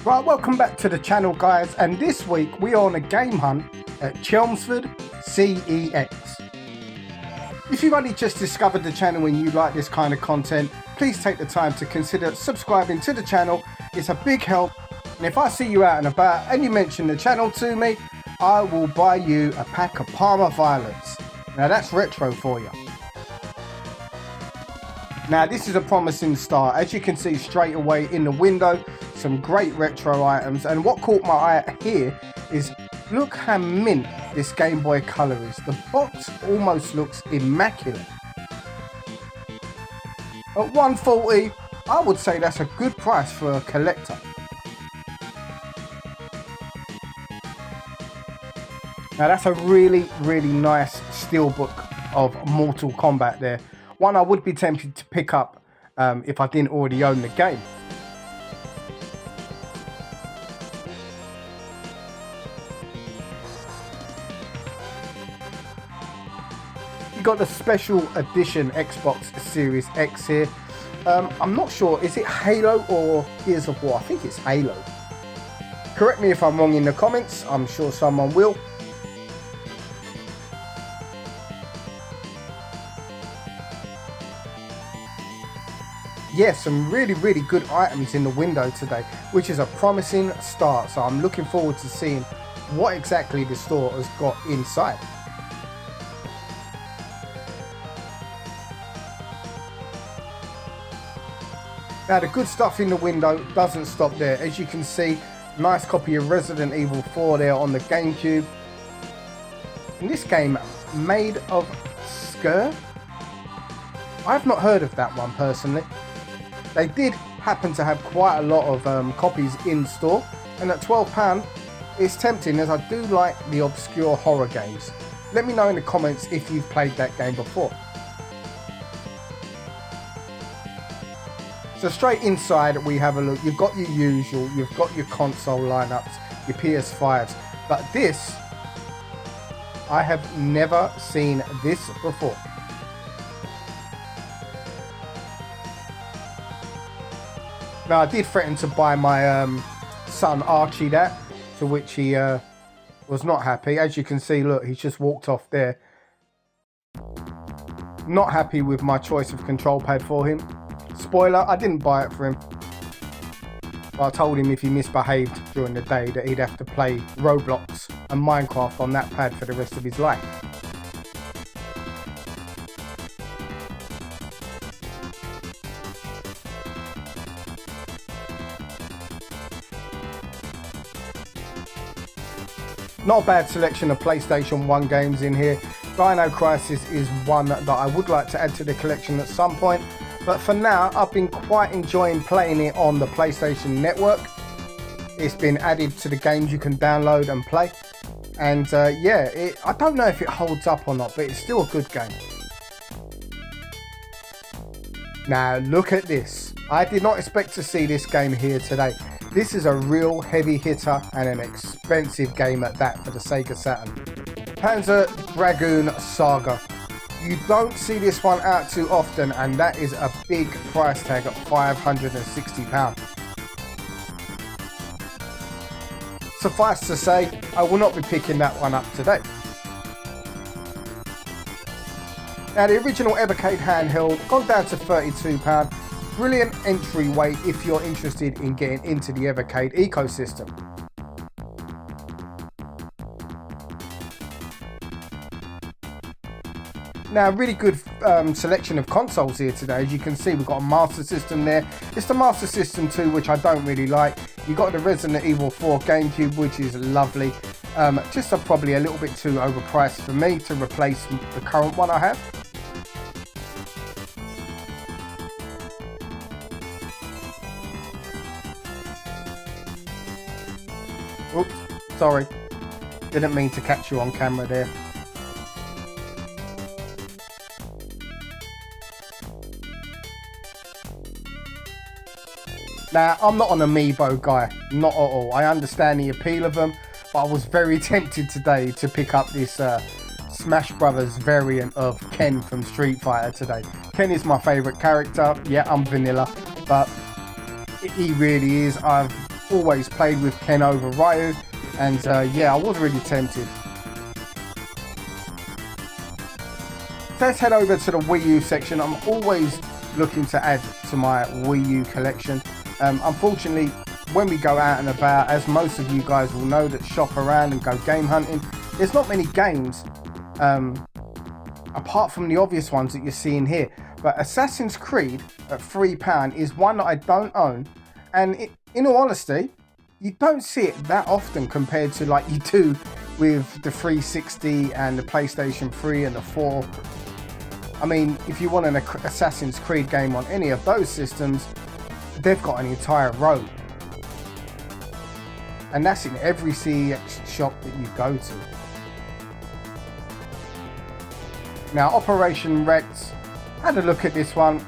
Right, welcome back to the channel, guys, and this week we are on a game hunt at Chelmsford CEX. If you've only just discovered the channel and you like this kind of content, please take the time to consider subscribing to the channel. It's a big help, and if I see you out and about and you mention the channel to me, I will buy you a pack of Parma Violets. Now that's retro for you. Now this is a promising start. As you can see straight away in the window, some great retro items, and what caught my eye here is look how mint this Game Boy Color is. The box almost looks immaculate. At $140, I would say that's a good price for a collector. Now that's a really nice steelbook of Mortal Kombat there. One I would be tempted to pick up if I didn't already own the game. You got the special edition Xbox Series X here. I'm not sure, is it Halo or Gears of War? I think it's Halo. Correct me if I'm wrong in the comments, I'm sure someone will. Yes, some really good items in the window today, which is a promising start. So I'm looking forward to seeing what exactly the store has got inside. Now the good stuff in the window doesn't stop there. As you can see, nice copy of Resident Evil 4 there on the GameCube. And this game made of Skur? I've not heard of that one personally. They did happen to have quite a lot of copies in store, and at £12 it's tempting, as I do like the obscure horror games. Let me know in the comments if you've played that game before. So straight inside we have a look. You've got your usual, you've got your console lineups, your PS5s, but this, I have never seen this before. Now I did threaten to buy my son Archie that, to which he was not happy. As you can see, look, he's just walked off there. Not happy with my choice of control pad for him. Spoiler, I didn't buy it for him. But I told him if he misbehaved during the day that he'd have to play Roblox and Minecraft on that pad for the rest of his life. Not a bad selection of PlayStation 1 games in here. Dino Crisis is one that I would like to add to the collection at some point, but for now I've been quite enjoying playing it on the PlayStation Network. It's been added to the games you can download and play, and yeah, I don't know if it holds up or not, but it's still a good game. Now look at this. I did not expect to see this game here today. This is a real heavy hitter and an expensive game at that for the Sega Saturn. Panzer Dragoon Saga. You don't see this one out too often, and that is a big price tag at £560. Suffice to say, I will not be picking that one up today. Now the original Evercade handheld gone down to £32. Brilliant entryway if you're interested in getting into the Evercade ecosystem. Now, really good selection of consoles here today. As you can see, we've got a Master System there. It's the Master System 2, which I don't really like. You've got the Resident Evil 4 GameCube, which is lovely. Just probably a little bit too overpriced for me to replace the current one I have. Oops, sorry. Didn't mean to catch you on camera there. Now, I'm not an amiibo guy, not at all. I understand the appeal of them, but I was very tempted today to pick up this Smash Brothers variant of Ken from Street Fighter today. Ken is my favourite character. Yeah, I'm vanilla, but he really is. I've always played with Ken over Ryu, and yeah, I was really tempted. So let's head over to the Wii U section. I'm always looking to add to my Wii U collection. Unfortunately, when we go out and about, as most of you guys will know that shop around and go game hunting, there's not many games apart from the obvious ones that you're seeing here. But Assassin's Creed at £3 is one that I don't own, and in all honesty, you don't see it that often compared to like you do with the 360 and the PlayStation 3 and the 4. I mean, if you want an Assassin's Creed game on any of those systems, they've got an entire row. And that's in every CEX shop that you go to. Now, Operation Rex, had a look at this one.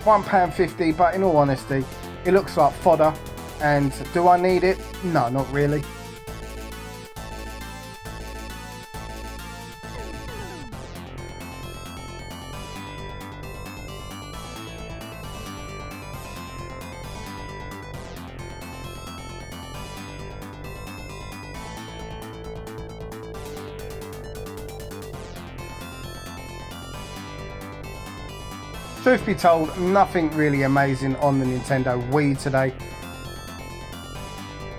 £1.50, but in all honesty, it looks like fodder. And do I need it? No, not really. Truth be told, nothing really amazing on the Nintendo Wii today.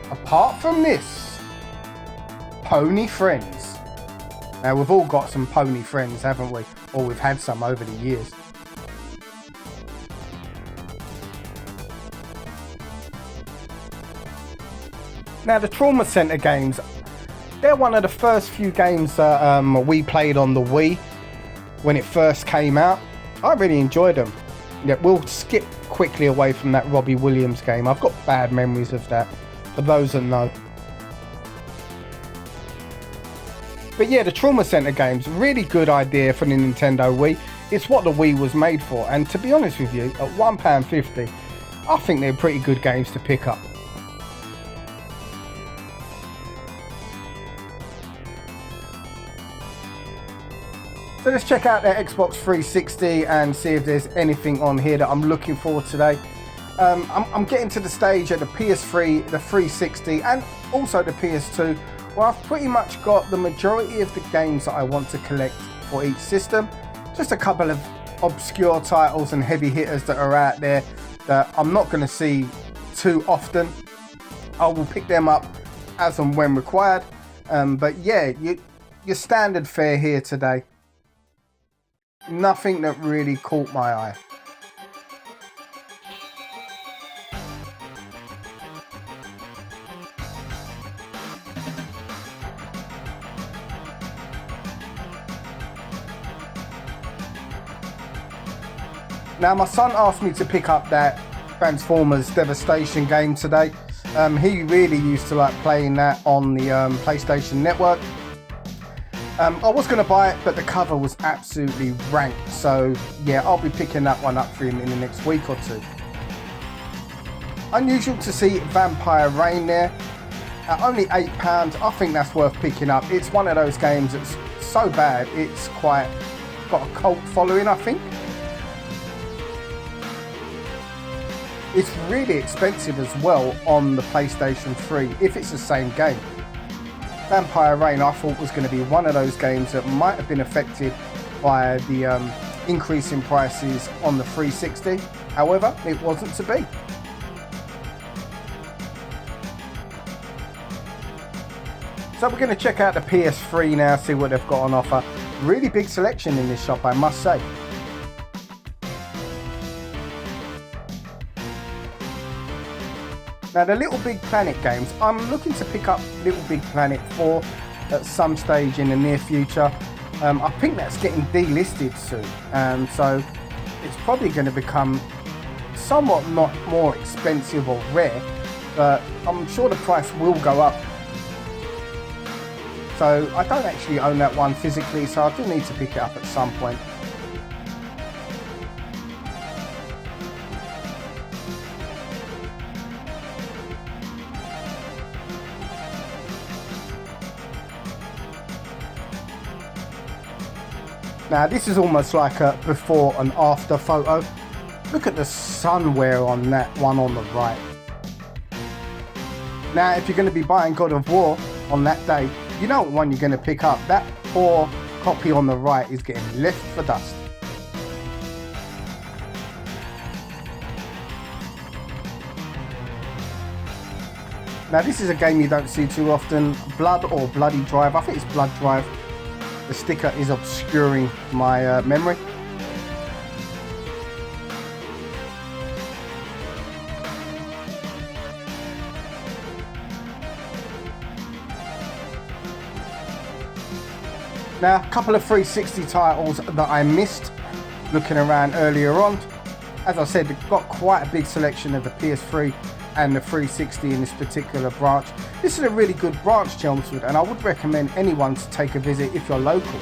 Apart from this, Pony Friends. Now, we've all got some Pony Friends, haven't we? Or we've had some over the years. Now, the Trauma Center games, they're one of the first few games that we played on the Wii when it first came out. I really enjoyed them. Yeah, we'll skip quickly away from that Robbie Williams game. I've got bad memories of that, for those that know. But yeah, the Trauma Center games, really good idea for the Nintendo Wii. It's what the Wii was made for, and to be honest with you, at £1.50, I think they're pretty good games to pick up. So let's check out their Xbox 360 and see if there's anything on here that I'm looking for today. I'm getting to the stage at the PS3, the 360 and also the PS2 where I've pretty much got the majority of the games that I want to collect for each system. Just a couple of obscure titles and heavy hitters that are out there that I'm not going to see too often. I will pick them up as and when required. But yeah, your standard fare here today. Nothing that really caught my eye. Now, my son asked me to pick up that Transformers Devastation game today. He really used to like playing that on the PlayStation Network. I was going to buy it, but the cover was absolutely rank. So yeah, I'll be picking that one up for him in the next week or two. Unusual to see Vampire Rain there. At only £8, I think that's worth picking up. It's one of those games that's so bad, it's quite got a cult following, I think. It's really expensive as well on the PlayStation 3, if it's the same game. Vampire Rain I thought was going to be one of those games that might have been affected by the increase in prices on the 360. However, it wasn't to be. So we're going to check out the PS3 now, see what they've got on offer. Really big selection in this shop, I must say. Now the Little Big Planet games, I'm looking to pick up Little Big Planet 4 at some stage in the near future. I think that's getting delisted soon, so it's probably going to become somewhat not more expensive or rare, but I'm sure the price will go up. So I don't actually own that one physically, so I do need to pick it up at some point. Now this is almost like a before and after photo. Look at the sunwear on that one on the right. Now, if you're going to be buying God of War on that day, you know what one you're going to pick up. That poor copy on the right is getting left for dust. Now, this is a game you don't see too often. Blood or Bloody Drive. I think it's Blood Drive. The sticker is obscuring my memory. Now, a couple of 360 titles that I missed looking around earlier on. As I said, we've got quite a big selection of the PS3 and the 360 in this particular branch. This is a really good branch, Chelmsford, and I would recommend anyone to take a visit if you're local.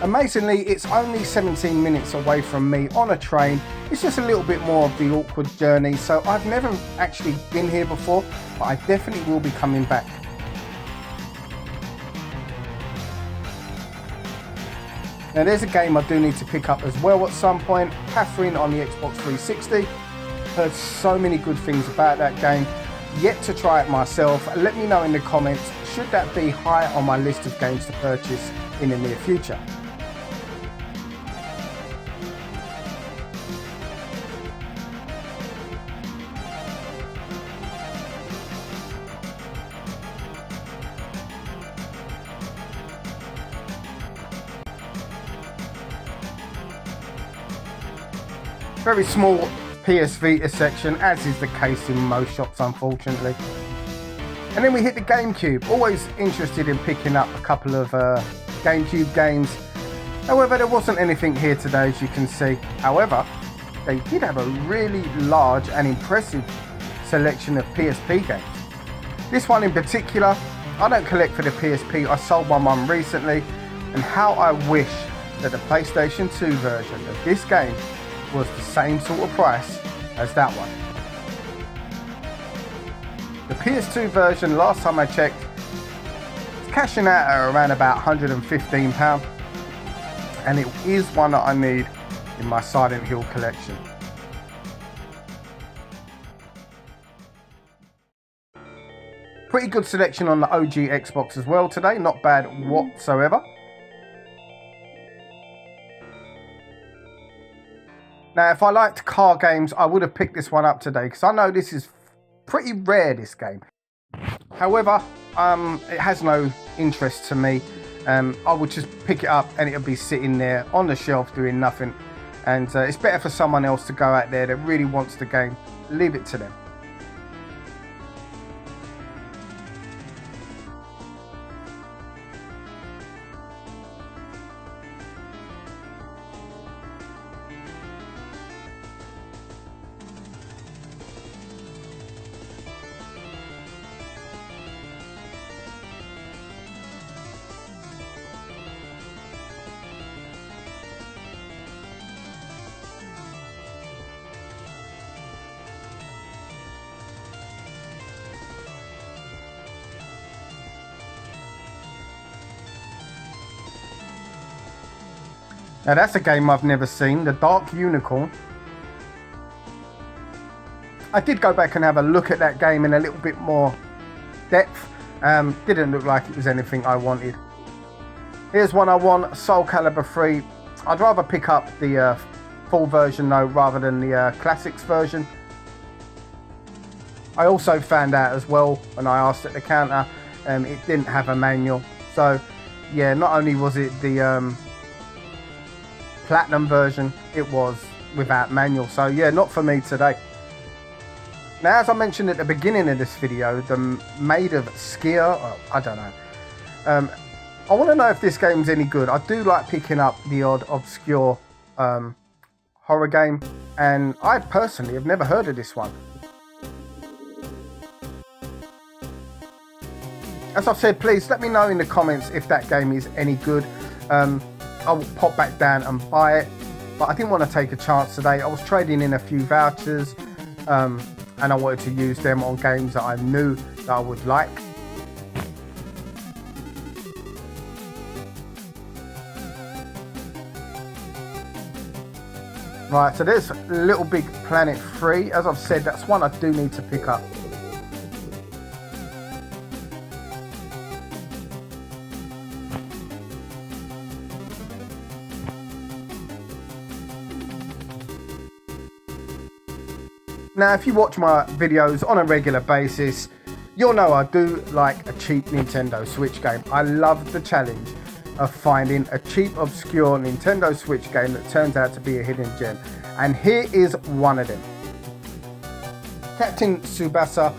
Amazingly, it's only 17 minutes away from me on a train. It's just a little bit more of the awkward journey, so I've never actually been here before, but I definitely will be coming back. Now, there's a game I do need to pick up as well at some point, Catherine on the Xbox 360. Heard so many good things about that game, yet to try it myself. Let me know in the comments, should that be high on my list of games to purchase in the near future. Very small PS Vita section, as is the case in most shops, unfortunately. And then we hit the GameCube. Always interested in picking up a couple of GameCube games. However, there wasn't anything here today, as you can see. However, they did have a really large and impressive selection of PSP games. This one in particular, I don't collect for the PSP. I sold my mum recently, and how I wish that the PlayStation 2 version of this game was the same sort of price as that one. The PS2 version, last time I checked, is cashing out at around about £115, and it is one that I need in my Silent Hill collection. Pretty good selection on the OG Xbox as well today, not bad whatsoever. Now, if I liked car games, I would have picked this one up today, because I know this is pretty rare, this game. However, it has no interest to me. I would just pick it up and it'll be sitting there on the shelf doing nothing. And it's better for someone else to go out there that really wants the game. Leave it to them. Now, that's a game I've never seen, The Dark Unicorn. I did go back and have a look at that game in a little bit more depth. Didn't look like it was anything I wanted. Here's one I want, Soul Calibur 3. I'd rather pick up the full version though, rather than the classics version. I also found out as well, when I asked at the counter, it didn't have a manual. So yeah, not only was it the platinum version, it was without manual. So yeah, not for me today. Now, as I mentioned at the beginning of this video, the Maid of Skier, I don't know. I want to know if this game's any good. I do like picking up the odd obscure horror game, and I personally have never heard of this one. As I've said, please let me know in the comments if that game is any good. I will pop back down and buy it, but I didn't want to take a chance today. I was trading in a few vouchers, and I wanted to use them on games that I knew that I would like. Right, so there's Little Big Planet 3. As I've said, that's one I do need to pick up. Now, if you watch my videos on a regular basis, you'll know I do like a cheap Nintendo Switch game. I love the challenge of finding a cheap, obscure Nintendo Switch game that turns out to be a hidden gem. And here is one of them. Captain Tsubasa.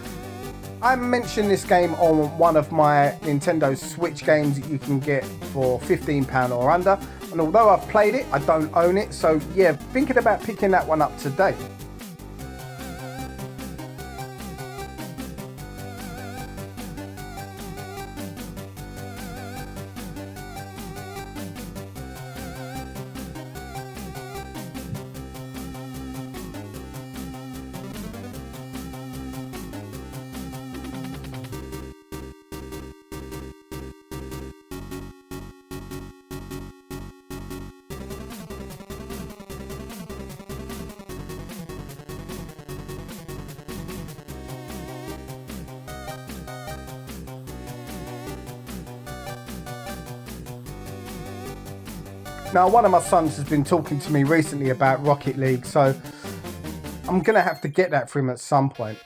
I mentioned this game on one of my Nintendo Switch games that you can get for £15 or under. And although I've played it, I don't own it. So yeah, thinking about picking that one up today. Now, one of my sons has been talking to me recently about Rocket League, so I'm going to have to get that for him at some point.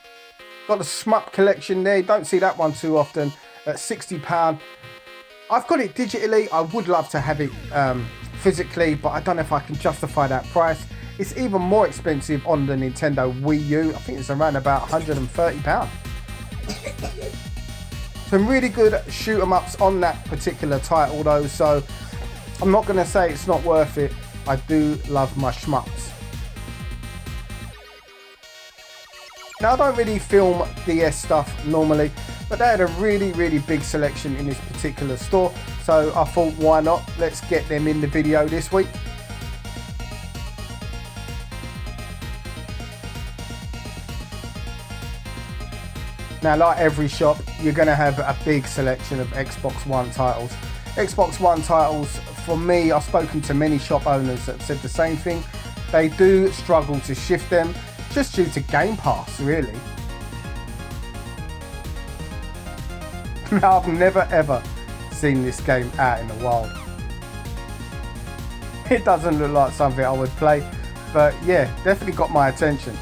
Got the Shmup collection there. Don't see that one too often at £60. I've got it digitally. I would love to have it physically, but I don't know if I can justify that price. It's even more expensive on the Nintendo Wii U. I think it's around about £130. Some really good shoot 'em ups on that particular title though, so I'm not going to say it's not worth it. I do love my shmups. Now, I don't really film DS stuff normally, but they had a really big selection in this particular store, so I thought, why not? Let's get them in the video this week. Now, like every shop, you're going to have a big selection of Xbox One titles. Xbox One titles, for me, I've spoken to many shop owners that said the same thing. They do struggle to shift them just due to Game Pass, really. Now, I've never ever seen this game out in the wild. It doesn't look like something I would play, but yeah, definitely got my attention.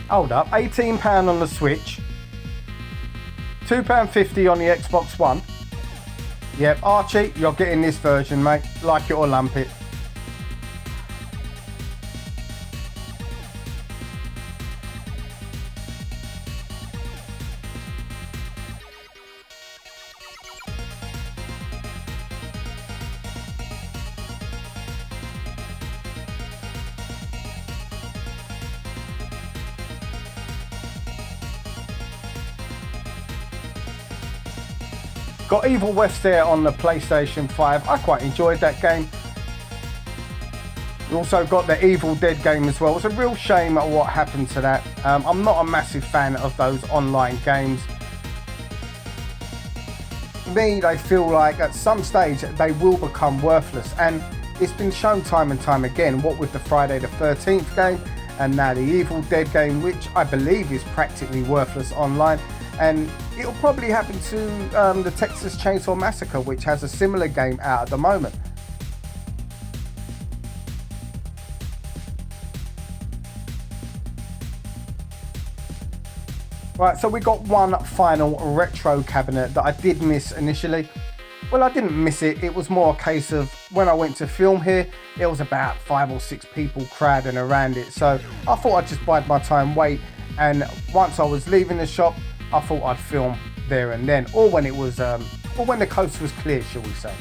Hold up, £18 on the Switch, £2.50 on the Xbox One. Yep, Archie, you're getting this version, mate. Like it or lump it. Got Evil West there on the PlayStation 5. I quite enjoyed that game. We also got the Evil Dead game as well. It's a real shame what happened to that. I'm not a massive fan of those online games. For me, they feel like at some stage they will become worthless, and it's been shown time and time again, what with the Friday the 13th game and now the Evil Dead game, which I believe is practically worthless online. And it'll probably happen to the Texas Chainsaw Massacre, which has a similar game out at the moment. Right, so we got one final retro cabinet that I did miss initially. Well, I didn't miss it. It was more a case of when I went to film here, there was about 5 or 6 people crowding around it. So I thought I'd just bide my time, wait. And once I was leaving the shop, I thought I'd film there and then, or when it was, or when the coast was clear, shall we say.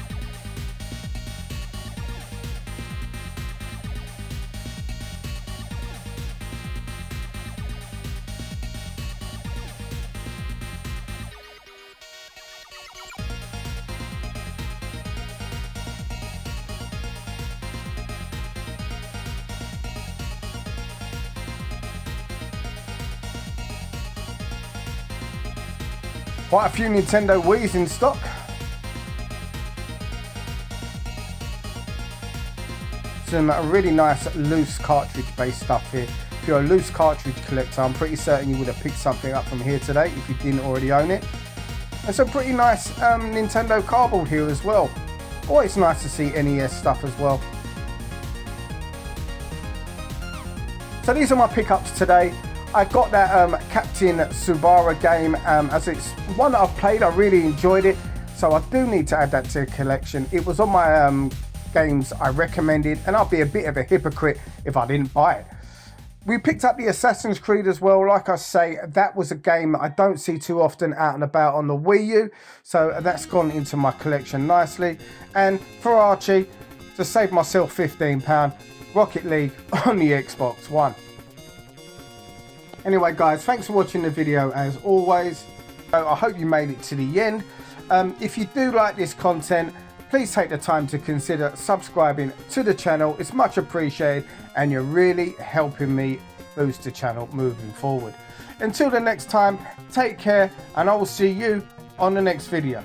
Quite a few Nintendo Wii's in stock. Some really nice loose cartridge based stuff here. If you're a loose cartridge collector, I'm pretty certain you would have picked something up from here today if you didn't already own it. And some pretty nice Nintendo cardboard here as well. Always nice to see NES stuff as well. So these are my pickups today. I got that Captain Tsubasa game as it's one that I've played. I really enjoyed it, so I do need to add that to the collection. It was on my games I recommended, and I'll be a bit of a hypocrite if I didn't buy it. We picked up the Assassin's Creed as well. Like I say, that was a game that I don't see too often out and about on the Wii U, so that's gone into my collection nicely. And for Archie, to save myself £15, Rocket League on the Xbox One. Anyway guys, thanks for watching the video as always. I hope you made it to the end. If you do like this content, please take the time to consider subscribing to the channel. It's much appreciated and you're really helping me boost the channel moving forward. Until the next time, take care and I will see you on the next video.